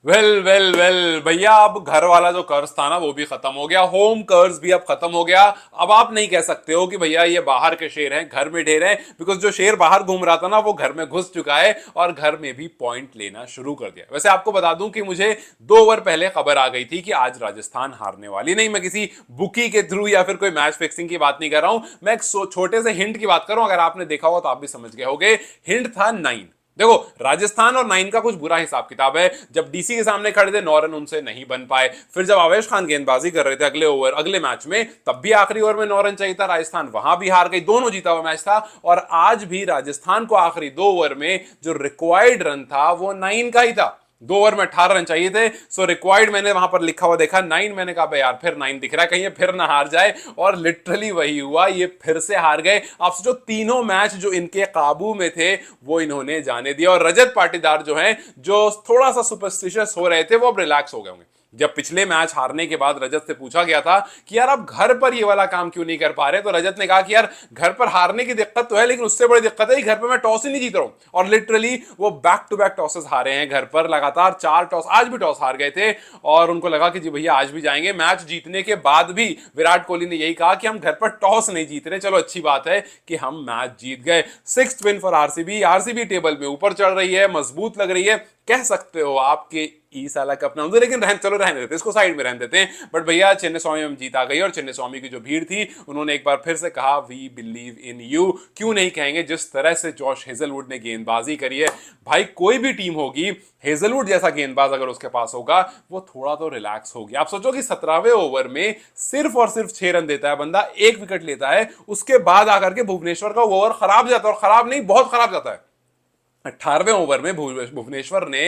Well well well भैया, अब घर वाला जो कर्ज था ना वो भी खत्म हो गया, होम कर्ज भी अब खत्म हो गया। अब आप नहीं कह सकते हो कि भैया ये बाहर के शेर हैं घर में ढेर हैं, बिकॉज जो शेर बाहर घूम रहा था ना वो घर में घुस चुका है और घर में भी पॉइंट लेना शुरू कर दिया। वैसे आपको बता दूं कि मुझे 2 ओवर पहले खबर आ गई थी कि आज राजस्थान हारने वाली नहीं। मैं किसी बुकी के थ्रू या फिर कोई मैच फिक्सिंग की बात नहीं कर रहा हूं, मैं एक छोटे से हिंट की बात कर रहा हूं। अगर आपने देखा होगा तो आप भी समझ गए होंगे। हिंट था 9। देखो, राजस्थान और 9 का कुछ बुरा हिसाब किताब है। जब डीसी के सामने खड़े थे 9 रन उनसे नहीं बन पाए। फिर जब आवेश खान गेंदबाजी कर रहे थे अगले ओवर अगले मैच में, तब भी आखिरी ओवर में 9 रन चाहिए था, राजस्थान वहां भी हार गई। दोनों जीता हुआ मैच था। और आज भी राजस्थान को आखिरी 2 ओवर में जो रिक्वायर्ड रन था वो 9 का ही था। 2 ओवर में 18 रन चाहिए थे। सो रिक्वायर्ड मैंने वहां पर लिखा हुआ देखा 9। मैंने कहा यार फिर 9 दिख रहा है, कहीं ये फिर ना हार जाए। और लिटरली वही हुआ, ये फिर से हार गए। आप सोचो, तीनों मैच जो इनके काबू में थे वो इन्होंने जाने दिया। और रजत पाटीदार जो हैं, जो थोड़ा सा सुपरस्टिशियस हो रहे थे, वो अब रिलैक्स हो गए होंगे। जब पिछले मैच हारने के बाद रजत से पूछा गया था कि यार आप घर पर ये वाला काम क्यों नहीं कर पा रहे, तो रजत ने कहा कि यार घर पर हारने की दिक्कत तो है, लेकिन उससे बड़ी दिक्कत है कि घर पर मैं टॉस ही नहीं जीत रहा हूं। और लिटरली वो बैक टू बैक टॉसेस हारे हैं घर पर, लगातार 4 टॉस, आज भी टॉस हार गए थे। और उनको लगा कि जी भैया आज भी जाएंगे। मैच जीतने के बाद भी विराट कोहली ने यही कहा कि हम घर पर टॉस नहीं जीत रहे, चलो अच्छी बात है कि हम मैच जीत गए। 6th win for RCB. RCB table में ऊपर चढ़ रही है, मजबूत लग रही है, कह सकते हो आपके ई साला कप ना, लेकिन चलो रहने देते, इसको साइड में रहने देते हैं। बट भैया चेन्नई स्वामी में जीत आ गई। और चेन्नई स्वामी की जो भीड़ थी उन्होंने एक बार फिर से कहा वी बिलीव इन यू। क्यों नहीं कहेंगे, जिस तरह से जॉश हेजलवुड ने गेंदबाजी करी है भाई, कोई भी टीम होगी, हेजलवुड जैसा गेंदबाज अगर उसके पास होगा वो थोड़ा तो रिलैक्स होगी। आप सोचो कि 17वें ओवर में सिर्फ और सिर्फ 6 रन देता है बंदा, 1 विकेट लेता है, उसके बाद आकर के भुवनेश्वर का ओवर खराब जाता है, और खराब नहीं बहुत खराब जाता है। 18वें ओवर में भुवनेश्वर ने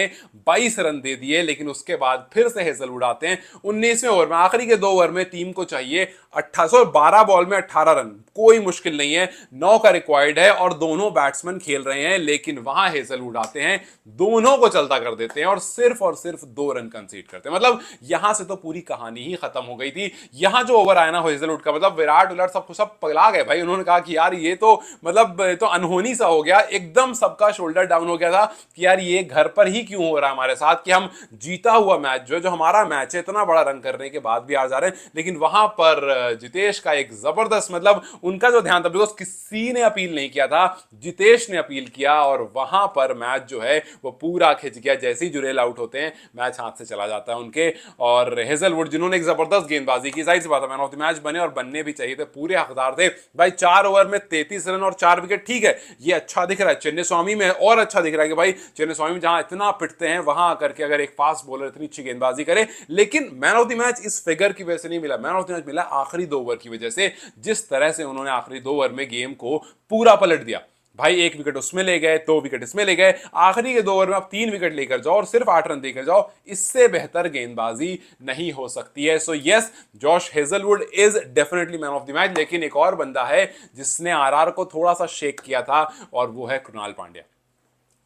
22 रन दे दिए, लेकिन उसके बाद फिर से हेजल उड़ाते हैं। 19वें ओवर में, आखिरी के 2 ओवर में टीम को चाहिए 12 बॉल में 18 रन, कोई मुश्किल नहीं है, 9 का रिक्वायर्ड है और दोनों बैट्समैन खेल रहे हैं। लेकिन वहां हेजल उड़ाते हैं, दोनों को चलता कर देते हैं और सिर्फ 2 रन कंसीड करते हैं। मतलब यहां से तो पूरी कहानी ही खत्म हो गई थी। यहां जो ओवर आया ना हेजलवुड का, मतलब विराट उलट सब पगला गए भाई। उन्होंने कहा कि यार ये तो मतलब तो अनहोनी सा हो गया, एकदम सबका शोल्डर डाउन हो गया था कि यार ये घर पर ही क्यों हो रहा है हमारे साथ, कि हम जीता हुआ मैच जो हमारा मैच है, इतना बड़ा रन करने के बाद भी आ जा रहे हैं। लेकिन वहां पर जितेश का एक जबरदस्त, मतलब उनका जो ध्यान था, बिकॉज किसी ने अपील नहीं किया था, जितेश ने अपील किया और वहां पर मैच जो है वो पूरा खिंच गया। जैसे ही जुरेल आउट होते हैं मैच हाथ से चला जाता है उनके। और हेजलवुड जिन्होंने एक जबरदस्त गेंदबाजी की, जाहिर सी बात है मैन ऑफ द मैच बने और बनने भी चाहिए थे, पूरे हकदार थे भाई। 4 ओवर में 33 रन और 4 विकेट, ठीक है ये अच्छा दिख रहा है। चेन्नई स्वामी में और अच्छा दिख रहा है कि भाई चेन्नई स्वामी जहां इतना पिटते हैं वहां आकर के अगर एक फास्ट बॉलर इतनी अच्छी गेंदबाजी करे। लेकिन मैन ऑफ द मैच इस फिगर की वजह से नहीं मिला, मैन ऑफ द मैच मिला आखिरी 2 ओवर की वजह से। जिस तरह से उन्होंने आखिरी 2 ओवर में गेम को पूरा पलट दिया भाई, 1 विकेट उसमें ले गए, 2 विकेट इसमें ले गए, आखिरी के 2 ओवर में आप 3 विकेट लेकर जाओ और सिर्फ 8 रन देकर जाओ, इससे बेहतर गेंदबाजी नहीं हो सकती है। So yes, Josh Hazlewood is definitely man of the match. लेकिन एक और बंदा है जिसने आरआर को थोड़ा सा शेक किया था, और वो है कृणाल पांड्या।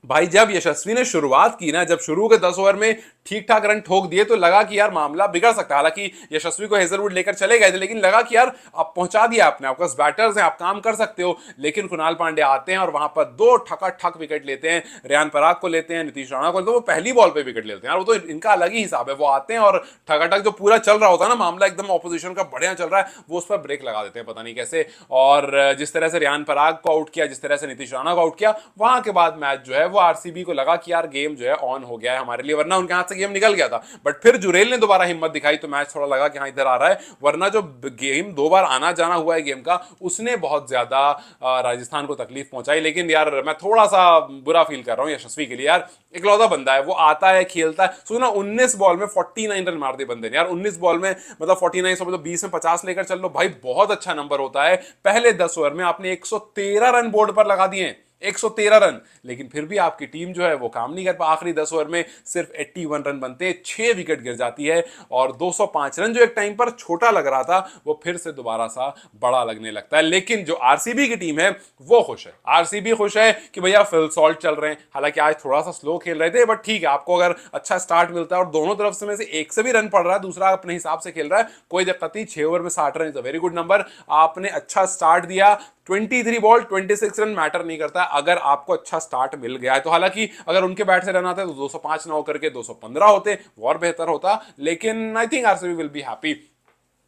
भाई जब यशस्वी ने शुरुआत की ना, जब शुरू के 10 ओवर में ठीक ठाक रन ठोक दिए तो लगा कि यार मामला बिगड़ सकता है। हालांकि यशस्वी को हेजलवुड लेकर चले गए थे, लेकिन लगा कि यार आप पहुंचा दिया आपने, आपके पास बैटर्स हैं, आप काम कर सकते हो। लेकिन कृणाल पांडे आते हैं और वहां पर 2 ठक विकेट लेते हैं, रेयान पराग को लेते हैं, नीतीश राणा को लेते हैं। वो पहली बॉल पे विकेट लेते हैं यार, वो तो इनका अलग ही हिसाब है। वो आते हैं और ठकाठक जो पूरा चल रहा होता है ना मामला, एकदम ऑपोजिशन का बढ़िया चल रहा है, वो उस पर ब्रेक लगा देते हैं पता नहीं कैसे। और जिस तरह से रेयान पराग को आउट किया, जिस तरह से नीतीश राणा को आउट किया, वहां के बाद मैच जो है वो आरसीबी को लगा कि यार गेम जो है ऑन हो गया है हमारे लिए, वरना उनके हाथ से गेम निकल गया था। बट फिर जुरेल ने दोबारा हिम्मत दिखाई तो मैच थोड़ा लगा कि हाँ इधर आ रहा है। वरना जो गेम 2 बार आना जाना हुआ है गेम का, उसने बहुत ज्यादा राजस्थान को तकलीफ पहुंचाई। लेकिन यार मैं थोड़ा सा बुरा फील कर रहा हूं यशस्वी के लिए। यार इकलौता बंदा है, वो आता है खेलता है। सुना 19 बॉल में 49 रन मार दिए बंदे ने यार। 19 बॉल में मतलब 49, मतलब 20 में 50 लेकर चल लो भाई, बहुत अच्छा नंबर होता है। पहले 10 ओवर में आपने 113 रन बोर्ड पर लगा दिए, 113 रन। लेकिन फिर भी आपकी टीम जो है वो काम नहीं कर पा। आखिरी 10 ओवर में सिर्फ 81 रन बनते, 6 विकेट गिर जाती है और 205 रन, जो एक टाइम पर छोटा लग रहा था वो फिर से दोबारा सा बड़ा लगने लगता है। लेकिन जो आरसीबी की टीम है वो खुश है, आरसीबी खुश है कि भैया फिल सॉल्ट चल रहे हैं। हालांकि आज थोड़ा सा स्लो खेल रहे थे, बट ठीक है, आपको अगर अच्छा स्टार्ट मिलता है और दोनों तरफ से में से एक से भी रन पड़ रहा है, दूसरा अपने हिसाब से खेल रहा है, कोई दिक्कत नहीं। 6 ओवर में 60 run is a very good number. आपने अच्छा स्टार्ट दिया, 23 बॉल 26 रन मैटर नहीं करता। अगर आपको अच्छा स्टार्ट मिल गया है तो। हालांकि अगर उनके बैट से रन आते तो 205 ना होकर के 215 होते, वो और बेहतर होता, लेकिन I think RCB will be happy.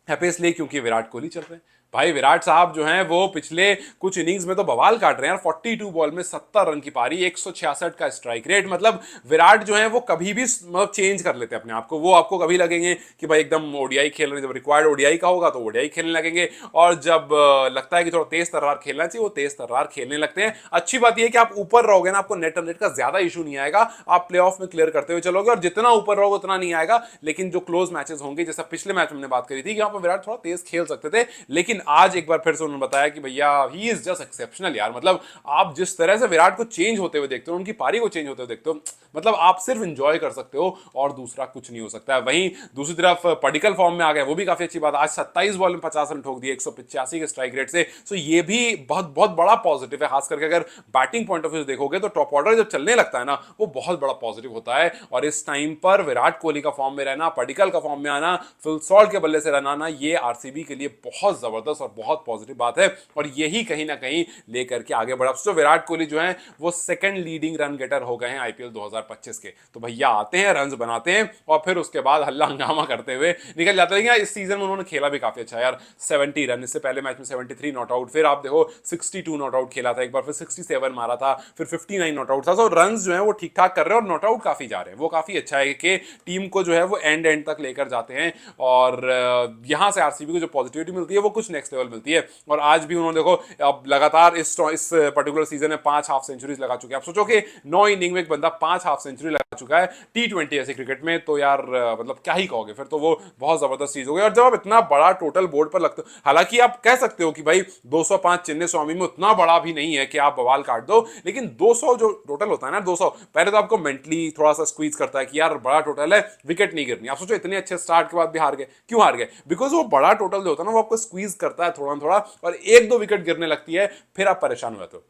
Happy इसलिए क्योंकि विराट कोहली चल रहे हैं भाई। विराट साहब जो हैं वो पिछले कुछ इनिंग्स में तो बवाल काट रहे हैं यार। 42 बॉल में 70 रन की पारी, 166 का स्ट्राइक रेट। मतलब विराट जो है वो कभी भी मतलब चेंज कर लेते हैं अपने आप को। वो आपको कभी लगेंगे कि भाई एकदम ओडीआई खेल रहे हैं, जब रिक्वायर्ड ओडीआई का होगा तो ओडीआई खेलने लगेंगे, और जब लगता है कि थोड़ा तेज तर्रार खेलना चाहिए वो तेज तर्रार खेलने लगते हैं। अच्छी बात यह है कि आप ऊपर रहोगे ना, आपको नेट रन रेट का ज्यादा इशू नहीं आएगा, आप प्ले ऑफ में क्लियर करते हुए चलोगे, और जितना ऊपर रहोगे उतना नहीं आएगा। लेकिन जो क्लोज मैचेस होंगे, जैसा पिछले मैच में हमने बात करी थी कि यहाँ पर विराट थोड़ा तेज खेल सकते थे, लेकिन आज एक बार फिर से उन्होंने बताया कि भैया ही इज जस्ट एक्सेप्शनल यार। मतलब आप जिस तरह से विराट को चेंज होते हुए देखते हो, उनकी पारी को चेंज होते हुए देखते हो, मतलब आप सिर्फ एंजॉय कर सकते हो और दूसरा कुछ नहीं हो सकता है। वहीं दूसरी तरफ पडिक्कल फॉर्म में आ गए, वो भी काफी अच्छी बात। आज 27 बॉल में 50 रन ठोक दिए 185 के स्ट्राइक रेट से। सो ये भी बहुत बहुत बड़ा पॉजिटिव है, खास करके अगर बैटिंग पॉइंट ऑफ व्यू देखोगे तो टॉप ऑर्डर जब चलने लगता है ना, वो बहुत बड़ा पॉजिटिव होता है। और इस टाइम पर विराट कोहली का फॉर्म में रहना, पडिक्कल का फॉर्म में आना, फिल सॉल्ट के बल्ले से रन आना, ये आरसीबी के लिए बहुत जबरदस्त और बहुत पॉजिटिव बात है। और यही कहीं ना कहीं लेकर के आगे बढ़ा। तो विराट कोहली जो है वो सेकंड लीडिंग रन गेटर हो गए हैं आईपीएल 2025 के। तो भैया आते हैं, रन्स बनाते हैं और फिर उसके बाद हल्ला हंगामा करते हुए निकल जाते हैं। इस सीजन में उन्होंने खेला भी काफी अच्छा यार, 70 रन, इससे पहले मैच में 73 नॉट आउट, फिर आप देखो 62 नॉट आउट खेला था एक बार, फिर 67 मारा था, फिर 59 नॉट आउट था। सो रन्स जो है वो ठीक ठाक कर रहे हैं और नॉट आउट काफी जा रहे हैं। वो काफी अच्छा है कि टीम को जो है वो एंड तक लेकर जाते हैं, और यहां से आरसीबी को जो पॉजिटिविटी मिलती है वो कुछ नेक्स्ट लेवल मिलती है। और आज भी उन्होंने देखो अब लगातार इस पर्टिकुलर सीजन में 5 हाफ सेंचुरीज लगा चुके हैं। आप सोचो कि 9 इनिंग में एक बंदा 5 हाफ सेंचुरी लगा चुका है टी20 ऐसे क्रिकेट में, तो यार मतलब क्या ही कहोगे, फिर तो वो बहुत जबरदस्त चीज हो गई। और जब आप इतना बड़ा टोटल बोर्ड पर लगते हो, हालांकि आप कह सकते हो कि भाई 205 चेन्नई स्वामी में उतना बड़ा भी नहीं है कि आप बवाल काट दो, लेकिन 200 जो टोटल होता है ना, 200 पहले तो आपको मेंटली थोड़ा सा स्क्वीज करता है कि यार बड़ा टोटल है, विकेट नहीं गिरनी। आप सोचो इतने अच्छे स्टार्ट के बाद भी हार गए, क्यों हार गए? बिकॉज वो बड़ा टोटल जो होता है ना वो आपको स्क्वीज करता है थोड़ा थोड़ा, और एक दो विकेट गिरने लगती है, फिर आप परेशान हो जाते हो।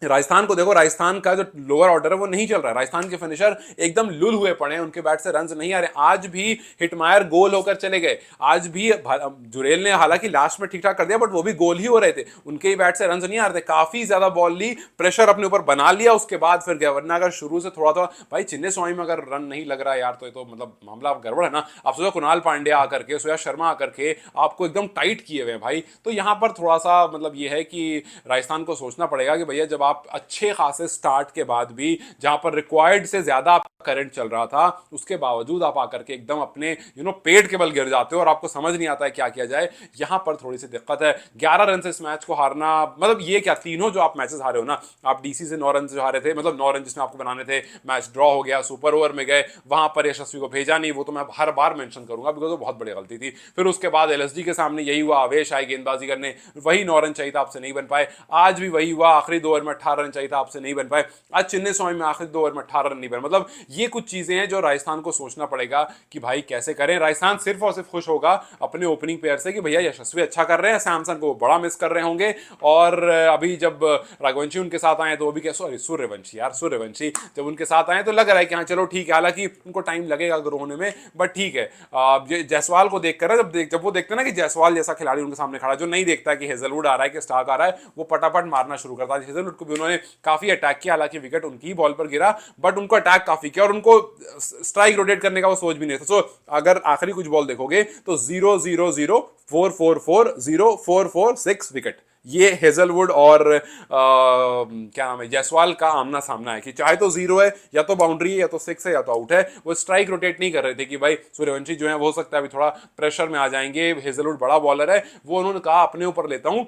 राजस्थान को देखो, राजस्थान का जो लोअर ऑर्डर है वो नहीं चल रहा है। राजस्थान के फिनिशर एकदम लुल हुए पड़े हैं, उनके बैट से रन नहीं आ रहे। आज भी हिटमायर गोल होकर चले गए, आज भी जुरेल ने हालांकि लास्ट में ठीक ठाक कर दिया, बट वो भी गोल ही हो रहे थे, उनके ही बैट से रन नहीं आ रहे थे। काफी ज्यादा बॉल ली, प्रेशर अपने ऊपर बना लिया, उसके बाद फिर गया। वरना अगर शुरू से थोड़ा थोड़ा भाई चिन्ने स्वामी में अगर रन नहीं लग रहा यार, तो ये तो मतलब मामला गड़बड़ है ना। आप सोचो कुणाल पांड्या आकर के, सुयश शर्मा आकर के आपको एकदम टाइट किए हुए भाई। तो यहां पर थोड़ा सा मतलब ये है कि राजस्थान को सोचना पड़ेगा कि भैया जब आप अच्छे खासे स्टार्ट के बाद भी, जहां पर रिक्वायर्ड से ज्यादा करंट चल रहा था, उसके बावजूद आप आकर के एकदम अपने पेट के बल गिर जाते हो और आपको समझ नहीं आता है क्या किया जाए। यहां पर थोड़ी सी दिक्कत है। 11 रन से इस मैच को हारना, मतलब ये क्या, तीनों जो आप मैचेस हारे हो ना, आप डीसी से 9 रन से हारे थे, मतलब 9 रन जिसमें आपको बनाने थे, मैच ड्रॉ हो गया, सुपर ओवर में गए, वहां पर यशस्वी को भेजा नहीं, वो तो मैं हर बार मेंशन करूंगा बिकॉज वो बहुत बड़ी गलती थी। फिर उसके बाद एलएसडी के सामने यही हुआ, आवेश आए गेंदबाजी करने, वही 9 रन चाहिए था, आपसे नहीं बन पाए। आज भी वही हुआ, आखिरी 2 ओवर में 18 रन चाहिए था, आपसे नहीं बन पाए। आज चिन्ने स्वामी में आखिरी 2 ओवर में 18 रन नहीं बने। मतलब ये कुछ चीजें हैं जो राजस्थान को सोचना पड़ेगा कि भाई कैसे करें। राजस्थान सिर्फ और सिर्फ खुश होगा अपने ओपनिंग प्लेयर से कि भैया यशस्वी अच्छा कर रहे हैं, सैमसन को बड़ा मिस कर रहे होंगे, और अभी जब रघुवंशी उनके साथ आए तो वो भी क्या, सॉरी सूर्यवंशी यार, सूर्यवंशी जब उनके साथ आए तो लग रहा है कि हाँ चलो ठीक है, हालांकि उनको टाइम लगेगा ग्रो होने में, बट ठीक है। जायसवाल को देखकर जब वो देखते हैं ना कि जायसवाल जैसा खिलाड़ी उनके सामने खड़ा, जो नहीं देखता कि हेजलवुड आ रहा है कि स्टार्क आ रहा है, वो पटापट मारना शुरू करता है। हेजलवुड को भी उन्होंने काफी अटैक किया, हालांकि विकेट उनकी ही बॉल पर गिरा, बट उनको अटैक काफी किया और उनको स्ट्राइक रोटेट करने का वो सोच भी नहीं था। सो अगर आखिरी कुछ बॉल देखोगे तो 0-0-0 4-4-4 0-4-4-6 विकेट, ये हेजलवुड और क्या नाम है, जायसवाल का आमना सामना है कि चाहे तो 0 है, या तो बाउंड्री है, या तो 6 है, या तो आउट है। वो स्ट्राइक रोटेट नहीं कर रहे थे कि भाई सूर्यवंशी जो है वो हो सकता है अभी थोड़ा प्रेशर में आ जाएंगे, हेजलवुड बड़ा बॉलर है, वो उन्होंने कहा अपने ऊपर लेता हूं,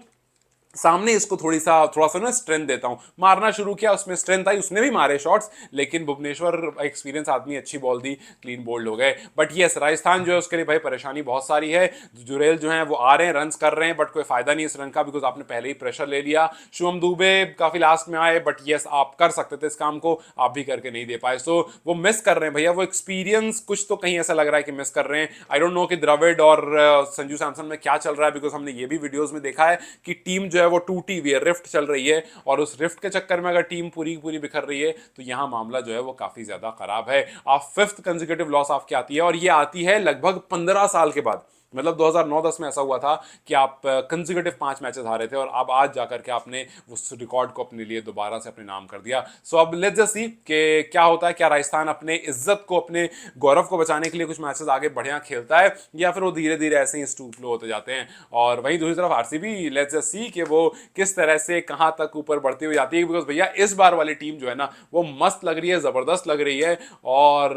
सामने इसको थोड़ा सा ना स्ट्रेंथ देता हूं। मारना शुरू किया, उसमें स्ट्रेंथ आई, उसने भी मारे शॉट्स, लेकिन भुवनेश्वर एक्सपीरियंस आदमी, अच्छी बॉल दी, क्लीन बोल्ड हो गए। बट यस, राजस्थान जो है उसके लिए भाई परेशानी बहुत सारी है। जुरेल जो है वो आ रहे हैं, रन कर रहे हैं, बट कोई फायदा नहीं इस रन का, बिकॉज आपने पहले ही प्रेशर ले लिया। शुभम दुबे काफी लास्ट में आए, बट यस आप कर सकते थे इस काम को, आप भी करके नहीं दे पाए। सो वो मिस कर रहे हैं भैया, वो एक्सपीरियंस कुछ तो कहीं ऐसा लग रहा है कि मिस कर रहे हैं। आई डोंट नो कि द्रविड़ और संजू सैमसन में क्या चल रहा है, बिकॉज हमने ये भी वीडियोज में देखा है कि टीम जो है वो टूटी हुई है, रिफ्ट चल रही है, और उस रिफ्ट के चक्कर में अगर टीम पूरी पूरी बिखर रही है तो यहां मामला जो है वो काफी ज्यादा खराब है। आप 5th कंसेक्यूटिव लॉस आपकी आती है, और ये आती है लगभग 15 साल के बाद। मतलब 2009-10 में ऐसा हुआ था कि आप कंसेक्यूटिव 5 मैचेस हारे थे और अब आज जाकर के आपने उस रिकॉर्ड को अपने लिए दोबारा से अपने नाम कर दिया। सो अब लेट्स जस्ट सी कि क्या होता है, क्या राजस्थान अपने इज्जत को, अपने गौरव को बचाने के लिए कुछ मैचेस आगे बढ़िया खेलता है या फिर वो धीरे धीरे ऐसे ही स्टूप लो होते जाते हैं। और वहीं दूसरी तरफ आरसीबी, लेट्स जस्ट सी कि वो किस तरह से कहां तक ऊपर बढ़ती हुई जाती है, बिकॉज भैया इस बार वाली टीम जो है ना वो मस्त लग रही है, जबरदस्त लग रही है और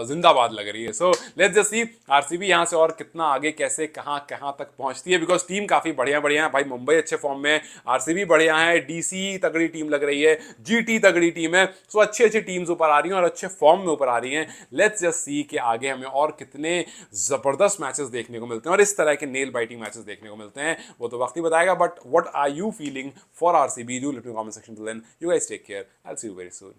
जिंदाबाद लग रही है। So let's just see RCB यहां से और कितना आगे, कैसे कहां कहां तक पहुंचती है, बिकॉज टीम काफी बढ़िया बढ़िया है भाई। मुंबई अच्छे फॉर्म में है, आरसीबी बढ़िया है, डीसी तगड़ी टीम लग रही है, जीटी तगड़ी टीम है। सो अच्छी अच्छी टीम्स ऊपर आ रही हैं और अच्छे फॉर्म में ऊपर आ रही हैं। लेट्स जस्ट सी कि आगे हमें और कितने जबरदस्त मैचेस देखने को मिलते हैं और इस तरह के नेल बाइटिंग मैचेस देखने को मिलते हैं, वो तो वक्त ही बताएगा। But what are you feeling for RCB? Do let me comment section. Till then you guys take care, I will see you very soon.